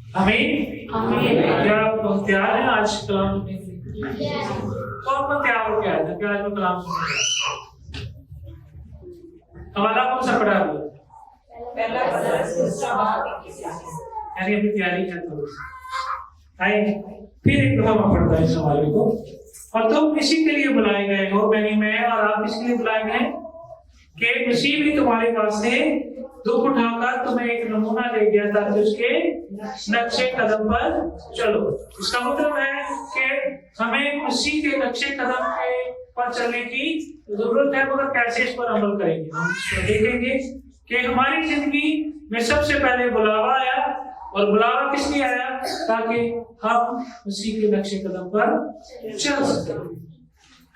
आमीन। क्या आप तैयार हैं आज कलाम सुनने के लिए? कौन तैयार हो गया है कि आज मैं कलाम सुनूंगा? हमारा कौन सा पढ़ा है? यानी अभी तैयारी है थोड़ी सी। आइए फिर एक दफा मैं पढ़ता इस सवाल को। और तुम इसी के लिए बुलाए गए हो, मैं और आप इसके लिए बुलाए गए कि मसीह भी तुम्हारे वास्ते दुख उठाकर तुम्हें एक नमूना दे दिया ताकि उसके नक्शे कदम पर चलो। इसका मतलब है कि हमें मसीह के नक्शे कदम पर चलने की जरूरत है, मगर कैसे इस पर अमल करेंगे हम देखेंगे कि हमारी जिंदगी में सबसे पहले बुलावा आया। और बुलावा किस लिए आया? ताकि हम मसीह के नक्शे कदम पर चल सकें।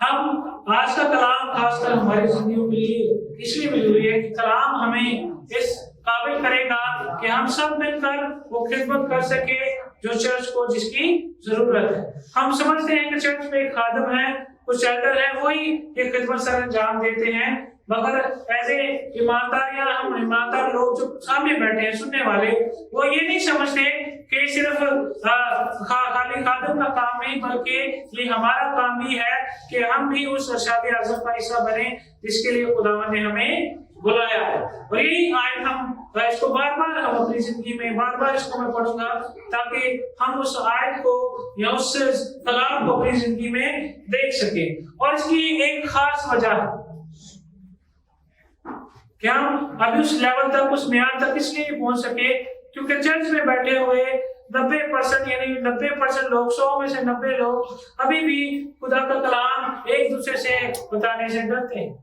हम आज का कलाम खासकर हमारी जिंदगियों के लिए इसलिए जरूरी है कि कलाम हमें इस काबिल करेगा कि हम सब मिलकर वो खिदमत कर सके जो चर्च को जिसकी जरूरत है। हम समझते हैं कि चर्च में एक खादम है, कुछ एल्डर है, वही ये खिदमत सर अंजाम देते हैं, मगर ऐसे ईमानदार या हम ईमानदार लोग जो सामने बैठे हैं सुनने वाले, वो ये नहीं समझते कि सिर्फ खाली खादम का काम नहीं, बल्कि ये हमारा काम भी है कि हम भी उस अर्शाद आज़म का हिस्सा बने जिसके लिए खुदावन ने हमें बुलाया है। और यही आज हम इसको बार बार हम अपनी जिंदगी में बार बार इसको मैं पढ़ूंगा ताकि हम उस आयत को या उस कलाम को अपनी जिंदगी में देख सके। और इसकी एक खास वजह है कि हम अभी उस लेवल तक, उस म्यार तक इसलिए पहुंच सके क्योंकि चर्च में बैठे हुए 90% यानी 90% लोग, 100 में से 90 लोग अभी भी खुदा का कलाम एक दूसरे से बताने से डरते हैं।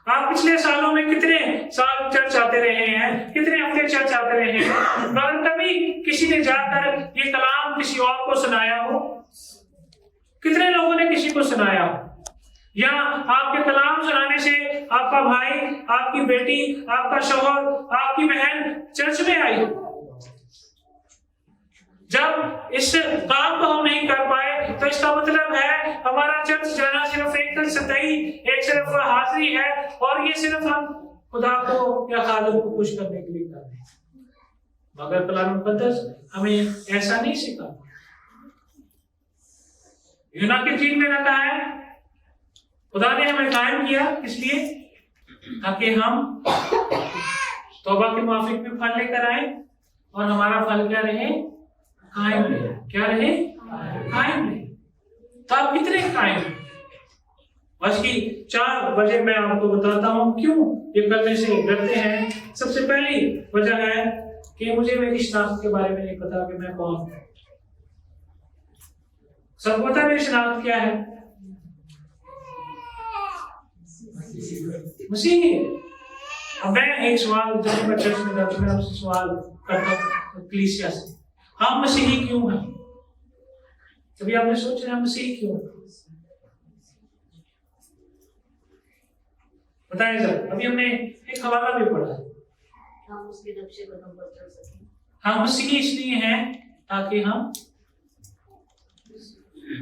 आप पिछले सालों में कितने साल चर्च आते रहे हैं, कितने हफ्ते चर्च आते रहे हैं, मगर कभी किसी ने जाकर ये कलाम किसी और को सुनाया हो? कितने लोगों ने किसी को सुनाया हो? या आपके कलाम सुनाने से आपका भाई, आपकी बेटी, आपका शौहर, आपकी बहन चर्च में आई? जब इस काम को हम नहीं कर पाए तो इसका मतलब है हमारा चर्च जाना सिर्फ एक सतही, एक सिर्फ हाजिरी है, और ये सिर्फ हम खुदा को या खालिद को खुश करने के लिए कर रहे हैं। मगर कलाम मुकद्दस हमें ऐसा नहीं सिखाता। यूना के 3 में कहा है खुदा ने हमें कायम किया, इसलिए ताकि हम तौबा के मुआफिक भी फल लेकर आए और हमारा फल क्या रहे? कायम रहे। क्या रहे? कायम रहे। तो आप कितने कायम? आज की 4 वजह मैं आपको बताता हूं क्यों ये करने से डरते हैं। सबसे पहली वजह है कि मुझे मेरी शनाख्त के बारे में नहीं पता कि मैं कौन हूं। सब पता मेरी शनाख्त क्या है? मसीह। अब मैं एक सवाल जब मैं चर्च में जाता हूं, मैं आपसे सवाल करता हूं कलीसिया से, हम मसीही क्यों हैं? कभी आपने सोचा है मसीही क्यों? बताएं जरा। अभी हमने एक हवाला भी पढ़ा है, हम उसके नक्शे कदम पर चल सकें। हम मसीही इसलिए हैं ताकि हम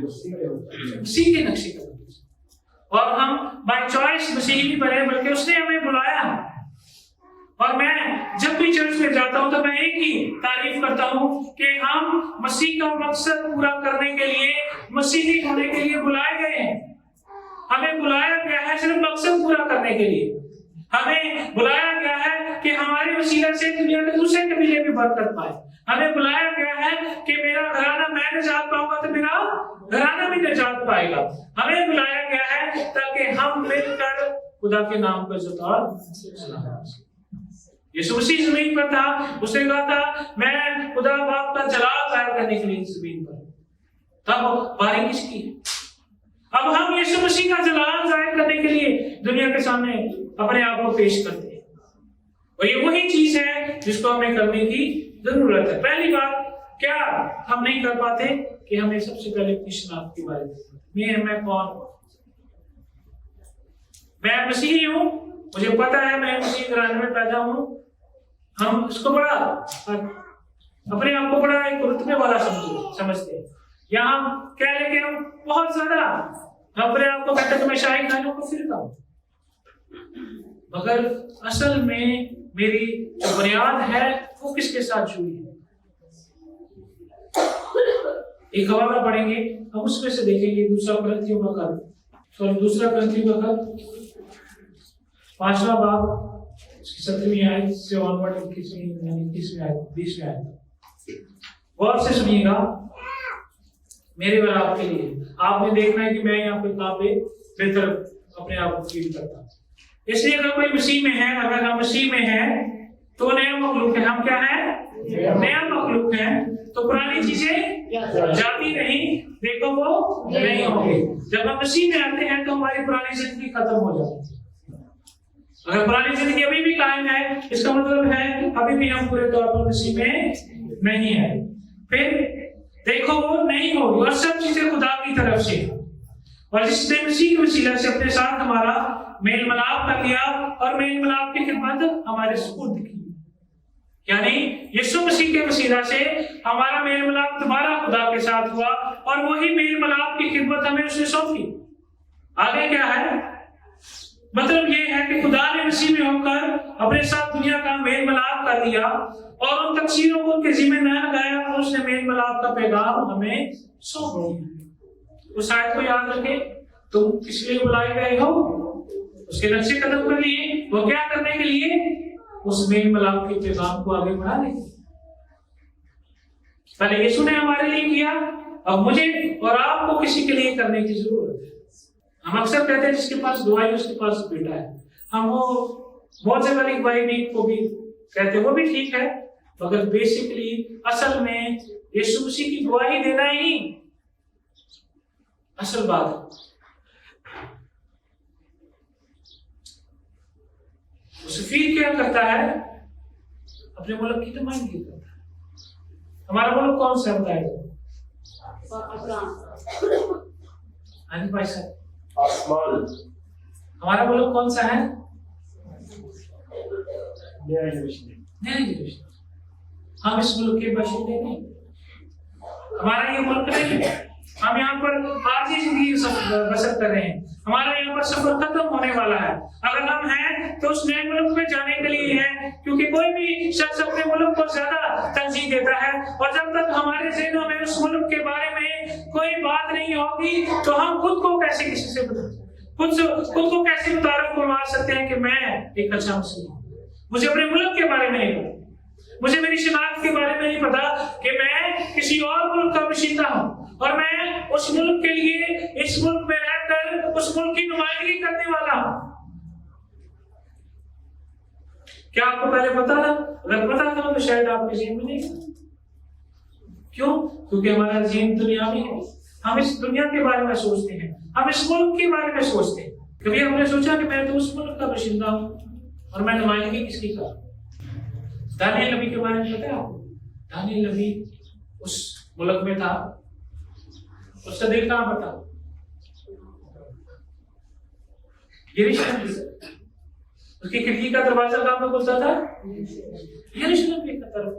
मसीह के नक्शे कदम, और हम बाय चॉइस मसीही नहीं बने, बल्कि उसने हमें बुलाया। और मैं जब भी चर्च में जाता हूं तो मैं एक ही तारीफ करता हूं कि हम मसीह का मकसद पूरा करने के लिए, मसीही होने के लिए बुलाए गए हैं। हमें बुलाया गया है सिर्फ मकसद पूरा करने के लिए। हमें बुलाया गया है कि हमारे वसीला से दुनिया के दूसरे कबीले भी बरकत पाए। हमें बुलाया गया है कि मेरा घराना, मैं निजात पाऊंगा तो मेरा घराना भी निजात पाएगा। हमें बुलाया गया है ताकि हम मिलकर खुदा के नाम को इज्जत और यीशु मसीह जमीन पर था, उसने कहा था मैं खुदा बाप का जलाल जाहिर करने के लिए जमीन पर। तब बारी किसकी? अब हम यीशु मसीह का जलाल जाहिर करने के लिए दुनिया के सामने अपने आप को पेश करते हैं, और ये वही चीज है जिसको हमें करने की जरूरत है। पहली बात क्या हम नहीं कर पाते कि हमें सबसे पहले अपनी शनाख्त के बारे में, मैं कौन हूं? मैं मसीही हूं, मुझे पता है मैं मसीह घराने में पैदा हूं। हम इसको बड़ा अपने आप को बड़ा एक रुतबे वाला समझते हैं, या हम कह लें कि हम बहुत ज्यादा अपने आप को कहते हैं मैं शाही खानों को फिरता हूं, मगर असल में मेरी जो बुनियाद है वो किसके साथ जुड़ी है? एक हवाला पढ़ेंगे, हम उसमें से देखेंगे दूसरा ग्रंथियों का खत, दूसरा ग्रंथियों का खत 5वां बाब, 17वीं आयत से ऑनवर्ड 21वीं आयत 20वीं आयत। गौर से सुनिएगा, मेरे और आपके लिए आपने देखना है कि मैं यहाँ पे कहाँ पे बेहतर अपने आप को फील करता हूँ। इसलिए अगर कोई मसीह में है, अगर हम मसीह में हैं तो नया मखलूक है। हम क्या है? नया मखलूक है। तो पुरानी चीजें जाती नहीं, देखो वो नहीं होगी। जब हम मसीह में आते हैं तो हमारी पुरानी जिंदगी खत्म हो जाती है। अगर पुरानी जिंदगी अभी भी कायम है, इसका मतलब है अभी भी हम पूरे तौर पर मसीह में नहीं है। फिर देखो वो नहीं होगी, और सब चीजें खुदा की तरफ से। और जिसने मसीह के वसीला से अपने साथ हमारा मेल मिलाप कर लिया और मेल मिलाप की खिदमत हमारे सुपुर्द की, यानी यीशु मसीह के वसीला से हमारा मेल मिलाप दोबारा खुदा के साथ हुआ और वही मेल मिलाप की खिदमत हमें उसने सौंपी। आगे क्या है? मतलब ये है कि खुदा ने मसीह में होकर अपने साथ दुनिया का मेल मिलाप कर लिया और उन तकसीरों को उनके जिम्मे न लगाया और उसने मेल मिलाप का पैगाम हमें सौंप दिया। उस आयत को याद रखें, तुम किस लिए बुलाए गए हो? उसके नक्शे कदम कर लिए। वो क्या करने के लिए? उस मेल मिलाप के पैगाम को आगे बढ़ाने के लिए। पहले यीशु ने हमारे लिए किया, अब मुझे और आपको किसी के लिए करने की जरूरत है। हम अक्सर कहते हैं जिसके पास दुआ है उसके पास बेटा है। हम वो बहुत से वाली गवाही को भी कहते हैं, वो भी ठीक है, मगर बेसिकली असल में यीशु मसीह की गवाही देना ही असल बात है। सफीर क्या करता है? अपने मुल्क की नुमाइंदगी करता है। हमारा मुल्क कौन सा बताएगा? हाँ जी भाई साहब, आसमान। हमारा मुल्क कौन सा है? नया यरूशलेम। हम इस मुल्क के बाशिंदे नहीं, हमारा ये मुल्क नहीं है। हम यहाँ पर आर्जी जिंदगी बसर कर रहे हैं। हमारा यहाँ पर सफर खत्म होने वाला है। अगर हम हैं तो उस नए मुल्क में जाने के लिए हैं, क्योंकि कोई भी शख्स अपने मुल्क को ज्यादा तरजीह देता है, और जब तक हमारे ज़हनों में उस मुल्क के बारे में कोई बात नहीं होगी तो हम खुद को कैसे किसी से खुद को कैसे मुतारफ करवा सकते हैं कि मैं एक अच्छा मुस्लिम हूँ। मुझे अपने मुल्क के बारे में नहीं पता, मुझे मेरी शिनाख्त के बारे में नहीं पता कि मैं किसी और मुल्क का बाशिंदा हूँ और मैं उस मुल्क के लिए इस मुल्क में रहकर उस मुल्क की नुमाइंदगी करने वाला हूँ। क्या आपको पहले पता था? अगर पता था तो शायद आपके ज़हन में नहीं था। क्यों? क्योंकि हमारा ज़हन दुनियावी है। हम इस दुनिया के बारे में सोचते हैं, हम इस मुल्क के बारे में सोचते हैं। कभी हमने सोचा कि मैं तो उस मुल्क का बाशिंदा हूँ और मैं नुमाइंदगी किसकी कर? दानियल नबी के बारे में पता है आपको? दानियल नबी उस मुल्क में था, उसका दिल कहाँ पर था? यरूशलेम। उसकी खिड़की का दरवाजा कहाँ पर खुलता था? यरूशलेम की तरफ।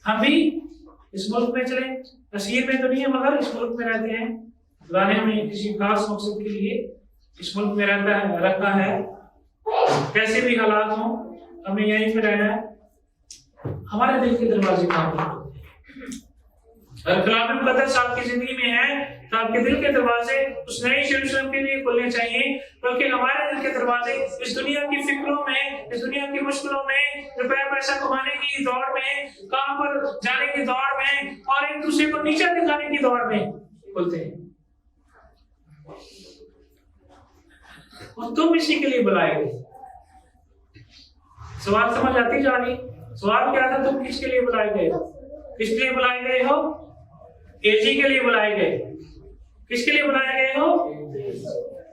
हम भी इस मुल्क में चले, तस्वीर में तो नहीं है मगर इस मुल्क में रहते हैं। खुदा ने हमें किसी खास मकसद के लिए इस मुल्क में रखा है। कैसे भी हालात हों हमें यहीं पे रहना है। हमारे दिल के दरवाजे कहाँ पर? अगर कलाम मुकद्दस आपकी जिंदगी में है तो आपके दिल के दरवाजे उस नए यरूशलेम के लिए खुलने चाहिए, बल्कि हमारे दिल के दरवाजे इस दुनिया की फिक्रों में, इस दुनिया की मुश्किलों में, रुपया पैसा कमाने की दौड़ में, काम पर जाने की दौड़ में और एक दूसरे को नीचा दिखाने की दौड़ में खुलते हैं। और तुम इसी के लिए बुलाए गए। सवाल समझ आती जा रही? सवाल क्या था? तुम किसके लिए बुलाए गए हो? किस लिए बुलाए गए हो? एजी के लिए बुलाए गए। किसके लिए बुलाए गए हो?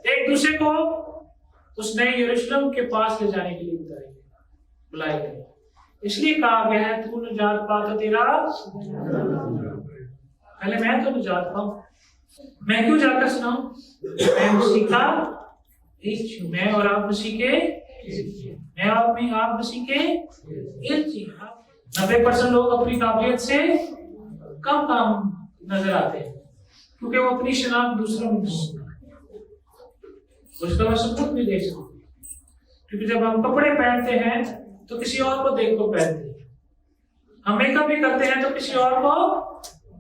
एक दूसरे को उस नए यरूशलेम के पास ले जाने के लिए बुलाए गए। इसलिए कहा गया है तू निजात पा तो तेरा, पहले मैं तो निजात पाऊं। मैं क्यों जाकर सुनाऊं? मैं मसीह का एक हूं। मैं और आप मसीह के, मैं आप मसीह के एक ही। 90% लोग अपनी काबिलियत से कम काम नजर आते हैं क्योंकि वो अपनी शनाख्त दूसरों में उसका मैं सबूत भी देख सकता हूँ। क्योंकि जब हम कपड़े पहनते हैं तो किसी और को देख को पहनते हैं, हम मेकअप भी करते हैं तो किसी और को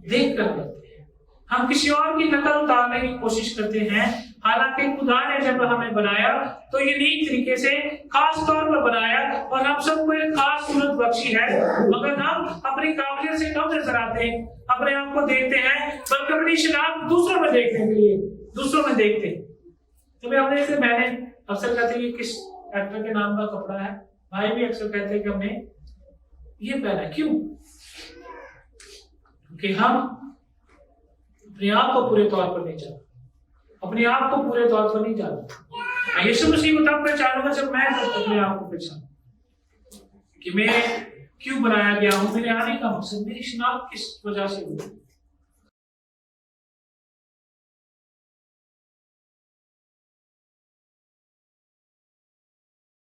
देख कर करते हैं, हम किसी और की नकल उतारने की कोशिश करते हैं। हालांकि खुदा ने जब हमें बनाया तो यूनिक तरीके से खास तौर पर बनाया और हम सबको एक खास सूरत बख्शी है, मगर हम अपनी काबिलियत से कम नजर आते हैं, अपने आप को देखते हैं, बल्कि अपनी शनाख्त दूसरों में देखने के लिए दूसरों में देखते हैं। तो हमने से मैंने अक्सर कहते हैं किस एक्टर के नाम का कपड़ा है, भाई भी अक्सर कहते हैं कि हमने ये पहना, क्यों? क्योंकि हम अपने आप को पूरे तौर पर नहीं जानते, अपने आप को पूरे तौर पर नहीं जानते। यीशु मसीह को तब पहचानूंगा जब मैं अपने आप को पहचानूं कि मैं क्यों बनाया गया हूं, मेरे आने का मकसद, मेरी शनाख्त किस वजह से हुई।